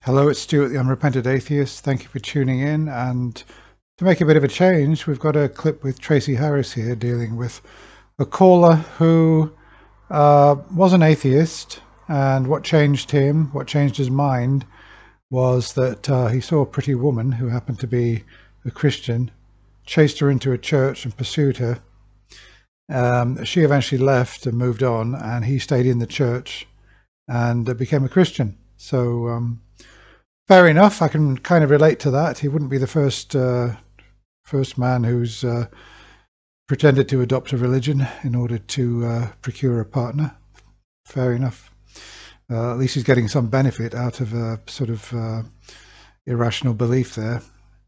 Hello, it's Stuart, the Unrepentant Atheist. Thank you for tuning in. And to make a bit of a change, we've got a clip with Tracy Harris here dealing with a caller who was an atheist. And what changed him, what changed his mind, was that he saw a pretty woman who happened to be a Christian, chased her into a church and pursued her. She eventually left and moved on, and he stayed in the church and became a Christian. So fair enough. I can kind of relate to that. He wouldn't be the first man who's pretended to adopt a religion in order to procure a partner. Fair enough. At least he's getting some benefit out of a sort of irrational belief there,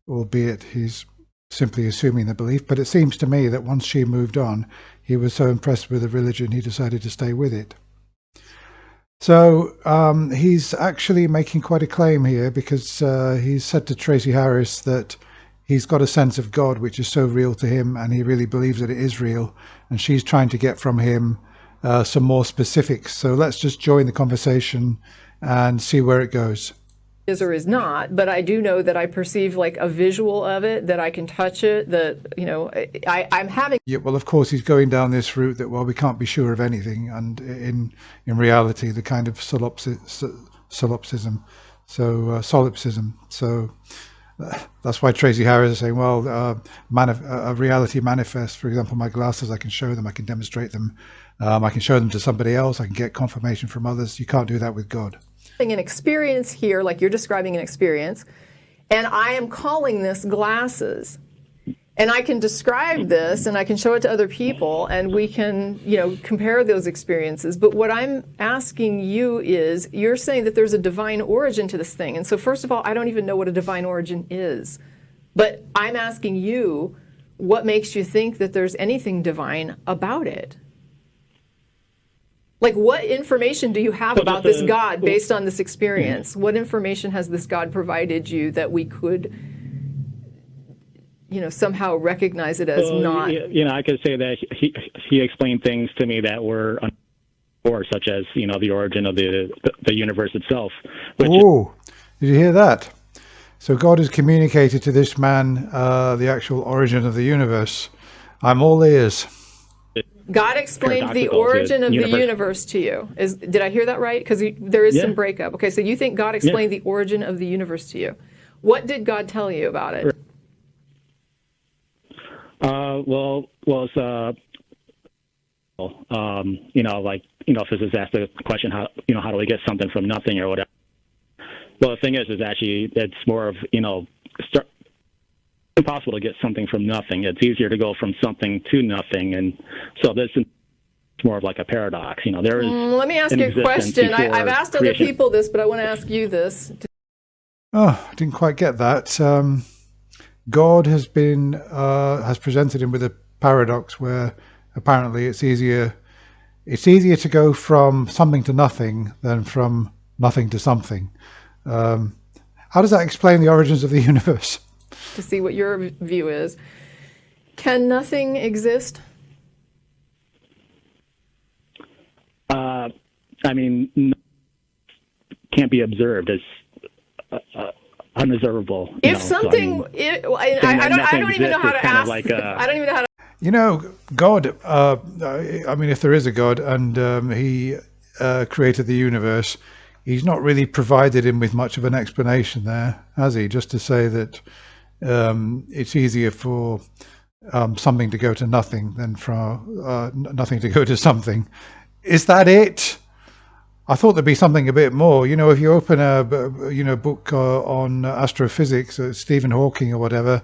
albeit he's simply assuming the belief. But it seems to me that once she moved on, he was so impressed with the religion, he decided to stay with it. So he's actually making quite a claim here, because he's said to Tracy Harris that he's got a sense of God which is so real to him, and he really believes that it is real, and she's trying to get from him some more specifics. So let's just join the conversation and see where it goes. Is or is not, but I do know that I perceive like a visual of it, that I can touch it, that, you know, I'm having. Yeah, well, of course, he's going down this route that, well, we can't be sure of anything, and in reality, the kind of solipsism. So that's why Tracy Harris is saying, well, a reality manifests. For example, my glasses, I can show them, I can demonstrate them, I can show them to somebody else, I can get confirmation from others. You can't do that with God. An experience here, like you're describing an experience, and I am calling this glasses. And I can describe this and I can show it to other people, and we can, you know, compare those experiences. But what I'm asking you is, you're saying that there's a divine origin to this thing. And so first of all, I don't even know what a divine origin is. But I'm asking you, what makes you think that there's anything divine about it? Like, what information do you have about this God based on this experience? What information has this God provided you that we could, you know, somehow recognize it as not? You know, I could say that he explained things to me that were, or such as, you know, the origin of the universe itself. Oh, did you hear that? So God has communicated to this man the actual origin of the universe. I'm all ears. God explained the origin of the universe to you. Did I hear that right? Because there is some breakup. Okay, so you think God explained the origin of the universe to you. What did God tell you about it? You know, like, you know, physicists ask the question, how do we get something from nothing or whatever? Well, the thing is actually, it's more of, you know, impossible to get something from nothing. It's easier to go from something to nothing, and so this is more of like a paradox. You know, there is. Let me ask you a question. I've asked other people this, but I want to ask you this. Oh, I didn't quite get that. God has presented him with a paradox where apparently it's easier to go from something to nothing than from nothing to something. How does that explain the origins of the universe? To see what your view is. Can nothing exist? I mean, can't be observed as unobservable. If something, I don't even know how to ask. I don't even know how to. You know, God. I mean, if there is a God and he created the universe, he's not really provided him with much of an explanation there, has he? Just to say that it's easier for something to go to nothing than for nothing to go to something. Is that it? I thought there'd be something a bit more. You know, if you open a book on astrophysics, Stephen Hawking or whatever,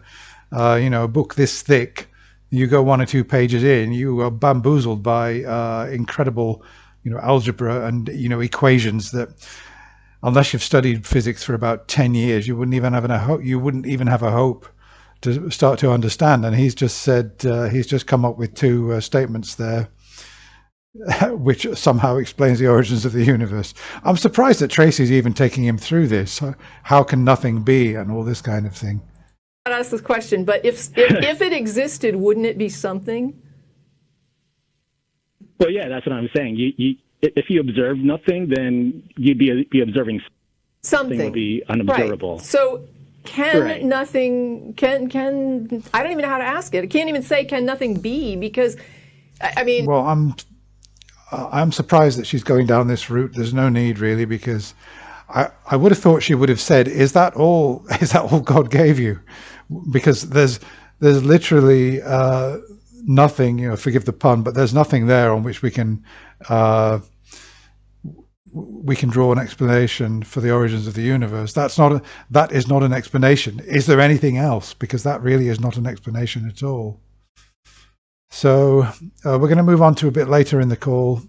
a book this thick, you go 1 or 2 pages in, you are bamboozled by incredible, algebra and equations that, unless you've studied physics for about 10 years, you wouldn't even have a hope to start to understand. And he's just said he's just come up with 2 statements there, which somehow explains the origins of the universe. I'm surprised that Tracy's even taking him through this. How can nothing be, and all this kind of thing. I'd ask this question, but if it existed, wouldn't it be something? Well, yeah, that's what I'm saying. If you observe nothing, then you'd be observing. something would be unobservable. Right. So can Right. nothing, can, I don't even know how to ask it. I can't even say, can nothing be? Because, I mean, Well, I'm surprised that she's going down this route. There's no need really, because I would have thought she would have said, "Is that all? Is that all God gave you?" Because there's literally nothing. You know, forgive the pun, but there's nothing there on which we can draw an explanation for the origins of the universe. That is not an explanation. Is there anything else? Because that really is not an explanation at all. So we're going to move on to a bit later in the call.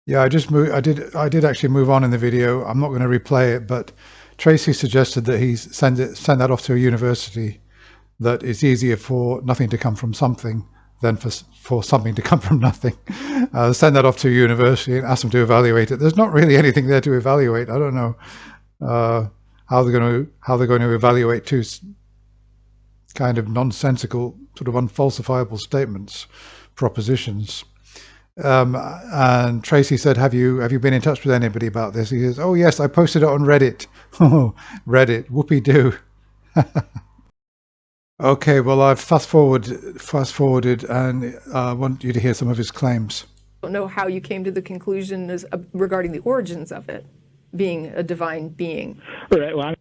Yeah, I did actually move on in the video. I'm not going to replay it, but Tracy suggested that he send that off to a university, that it's easier for nothing to come from something than for something to come from nothing. Send that off to a university and ask them to evaluate it. There's not really anything there to evaluate. I don't know how they're going to evaluate two kind of nonsensical, sort of unfalsifiable statements, propositions. And Tracy said, have you been in touch with anybody about this? He says, oh yes, I posted it on Reddit. Oh, Reddit, whoopee-doo. Okay, well, I've fast forwarded, and I want you to hear some of his claims. I don't know how you came to the conclusion regarding the origins of it being a divine being. Right. Well,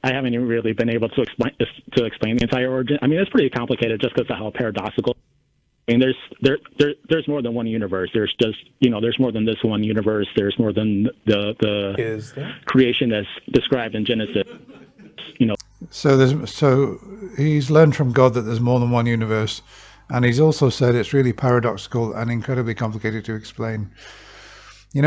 I haven't even really been able to explain the entire origin. I mean, it's pretty complicated just because of how paradoxical. I mean, there's more than one universe. There's just, there's more than this one universe. There's more than the creation that's described in Genesis. So he's learned from God that there's more than one universe, and he's also said it's really paradoxical and incredibly complicated to explain.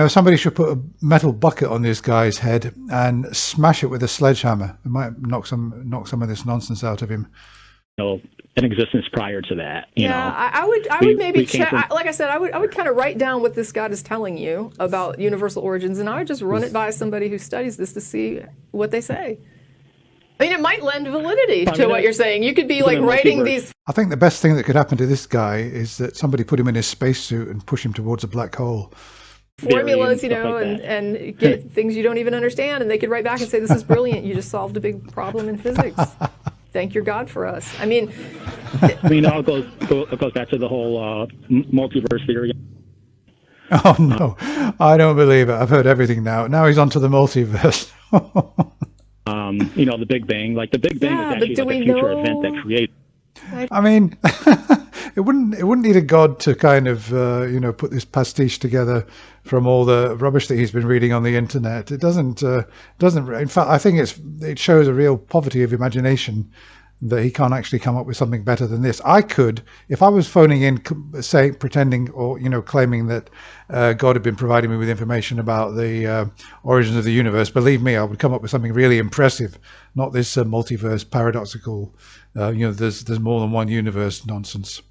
Somebody should put a metal bucket on this guy's head and smash it with a sledgehammer. It might knock some of this nonsense out of him. An existence prior to that. I would maybe check. Like I said, I would kind of write down what this God is telling you about universal origins, and I would just run it by somebody who studies this to see what they say. I mean, it might lend validity to what you're saying. You could be like writing these. I think the best thing that could happen to this guy is that somebody put him in his spacesuit and push him towards a black hole. Formulas, and get things you don't even understand, and they could write back and say, "This is brilliant. You just solved a big problem in physics. Thank your God for us." I mean, it all goes back to the whole multiverse theory. Oh no, I don't believe it. I've heard everything now. Now he's onto the multiverse. The Big Bang. Like the Big Bang is actually like a future event that created. I mean, it wouldn't need a god to kind of put this pastiche together from all the rubbish that he's been reading on the internet. It doesn't. In fact, I think it shows a real poverty of imagination that he can't actually come up with something better than this. I could, if I was phoning in, pretending or claiming that God had been providing me with information about the origins of the universe. Believe me, I would come up with something really impressive, not this multiverse paradoxical. There's more than one universe nonsense.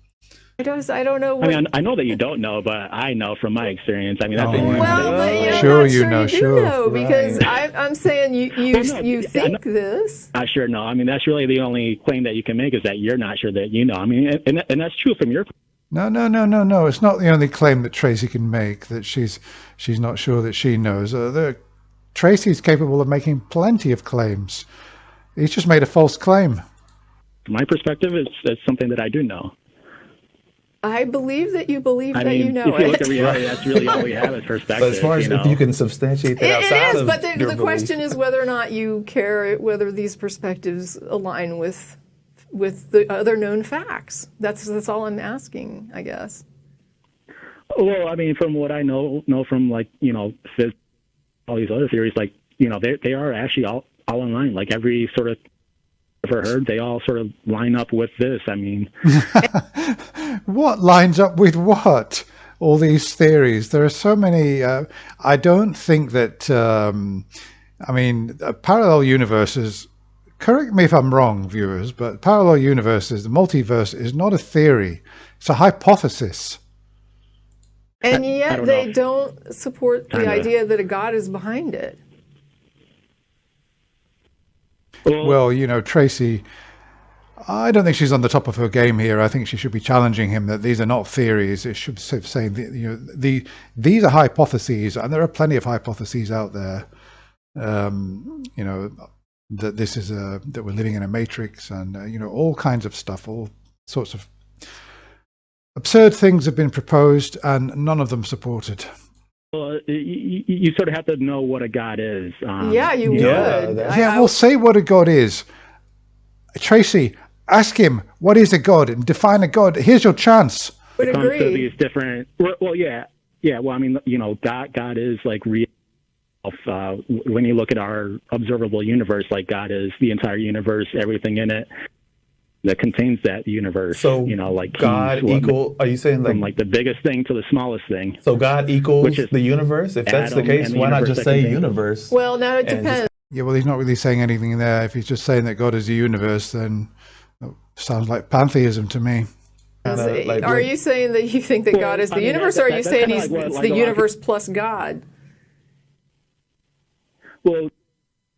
I don't know. I know that you don't know, but I know from my experience. I mean, that's sure you sure. Know, because I'm saying you think this. I sure know. I mean, that's really the only claim that you can make is that you're not sure that you know. I mean, and that's true from your. No. It's not the only claim that Tracy can make, that she's not sure that she knows. Tracy's capable of making plenty of claims. He's just made a false claim. From my perspective, it's something that I do know. I believe that you believe that you know if you look at reality, that's really all we have as perspective. But as far as if you can substantiate that outside of but the question is whether or not you care whether these perspectives align with the other known facts. That's all I'm asking, I guess. Well, I mean, from what I know from physics, all these other theories, they are actually all in line. Like every sort of ever heard, they all sort of line up with this. I mean, what lines up with what? All these theories. There are so many. I don't think that. Parallel universes. Correct me if I'm wrong, viewers, but parallel universes, the multiverse, is not a theory. It's a hypothesis. And yet they don't support the idea that a God is behind it. Well, Tracy, I don't think she's on the top of her game here. I think she should be challenging him that these are not theories. It should sort of say, these are hypotheses, and there are plenty of hypotheses out there. That this is that we're living in a matrix, and all kinds of stuff, all sorts of absurd things have been proposed, and none of them supported. Well, you sort of have to know what a God is. Yeah, you would. Yeah, well, say what a God is. Tracy, ask him, what is a God? And define a God. Here's your chance. Would it comes agree. to these different... Well, yeah. Well, I mean, God is like real. When you look at our observable universe, like God is the entire universe, everything in it that contains that universe. So, like God equal, are you saying from like the biggest thing to the smallest thing? So God equals the universe? If that's the case, why not just say universe? Well, now it depends. Yeah, well, he's not really saying anything there. If he's just saying that God is the universe, then it sounds like pantheism to me. Are you saying that you think that God is the universe, or are you saying it's the universe plus God? Well,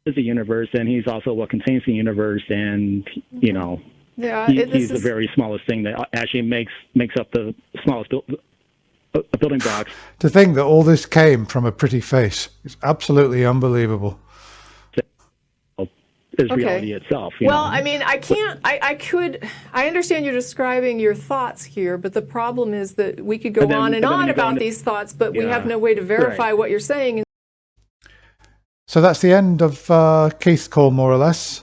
is the universe, and he's also what contains the universe, and he's the very smallest thing that actually makes up the smallest building blocks. To think that all this came from a pretty face is absolutely unbelievable. Is reality itself. Well, I mean, I can't. I understand you're describing your thoughts here, but the problem is that we could go on and on about these thoughts, but we have no way to verify what you're saying. So that's the end of Keith's call, more or less.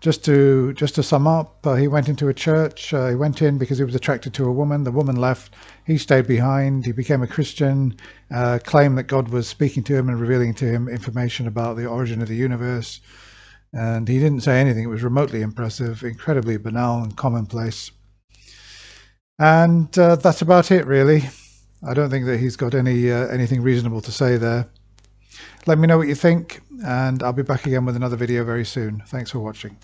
Just to sum up, he went into a church. He went in because he was attracted to a woman. The woman left. He stayed behind. He became a Christian, claimed that God was speaking to him and revealing to him information about the origin of the universe. And he didn't say anything. It was remotely impressive, incredibly banal and commonplace. And that's about it, really. I don't think that he's got anything reasonable to say there. Let me know what you think, and I'll be back again with another video very soon. Thanks for watching.